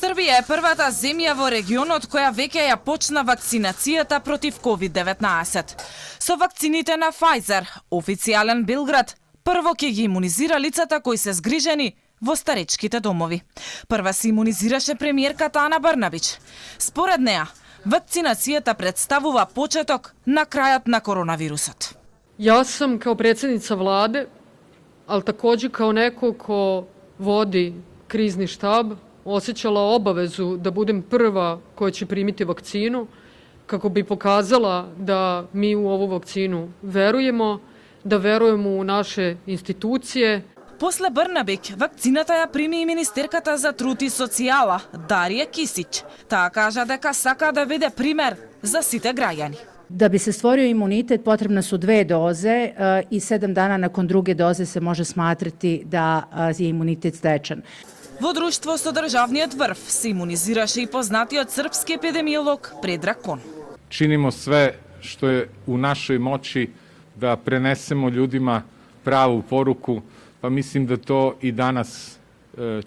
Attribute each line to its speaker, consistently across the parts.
Speaker 1: Србија е првата земја во регионот која веќе ја почна вакцинацијата против COVID-19. Со вакцините на Pfizer, официјален Белград прво ќе ги имунизира лицата кои се згрижени во старечките домови. Прва се имунизираше премиерката Ана Брнабич. Според неа, вакцинацијата представува почеток на крајот на коронавирусот.
Speaker 2: Ja sam kao predsjednica vlade, ali takođe kao neko ko vodi krizni štab, osjećala obavezu da budem prva koja će primiti vakcinu, kako bi pokazala da mi u ovu vakcinu verujemo, da verujemo u naše institucije.
Speaker 1: После Брнабик, вакцината ја прими и министерката за труд и социјала, Дарија Кисич. Таа кажа дека сака да биде пример за сите граѓани.
Speaker 3: Da bi se stvorio imunitet potrebne su 2 doze i 7 dana nakon druge doze se može smatrati da je imunitet stečen.
Speaker 1: Во друштво со државниот врв се имунизираше и познатиот српски епидемиолог Предраг Кон.
Speaker 4: Činimo sve što je u našoj moći da prenesemo ljudima pravu poruku, pa mislim da to i danas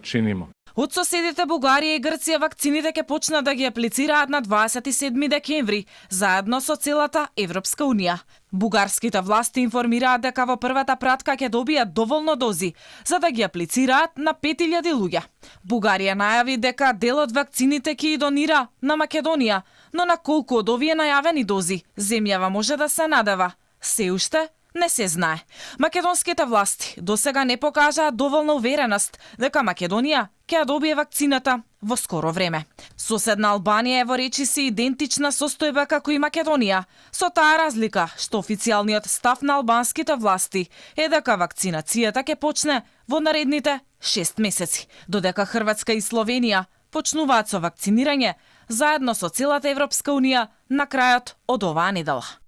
Speaker 4: činimo.
Speaker 1: Од соседите Бугарија и Грција вакцините ќе почнат да ги аплицираат на 27 декември, заедно со целата Европска Унија. Бугарските власти информираат дека во првата пратка ќе добијат доволно дози, за да ги аплицираат на 5000 луѓе. Бугарија најави дека дел од вакцините ќе ги донира на Македонија, но на колку од овие најавени дози земјава може да се надева, се уште не се знае. Македонските власти досега не покажаа доволна увереност дека Македонија ќе ја добие вакцината во скоро време. Соседна Албанија е во речиси идентична состојба како и Македонија, со таа разлика што официјалниот став на албанските власти е дека вакцинацијата ќе почне во наредните 6 месеци, додека Хрватска и Словенија почнуваат со вакцинирање заедно со целата Европска Унија на крајот од оваа недела.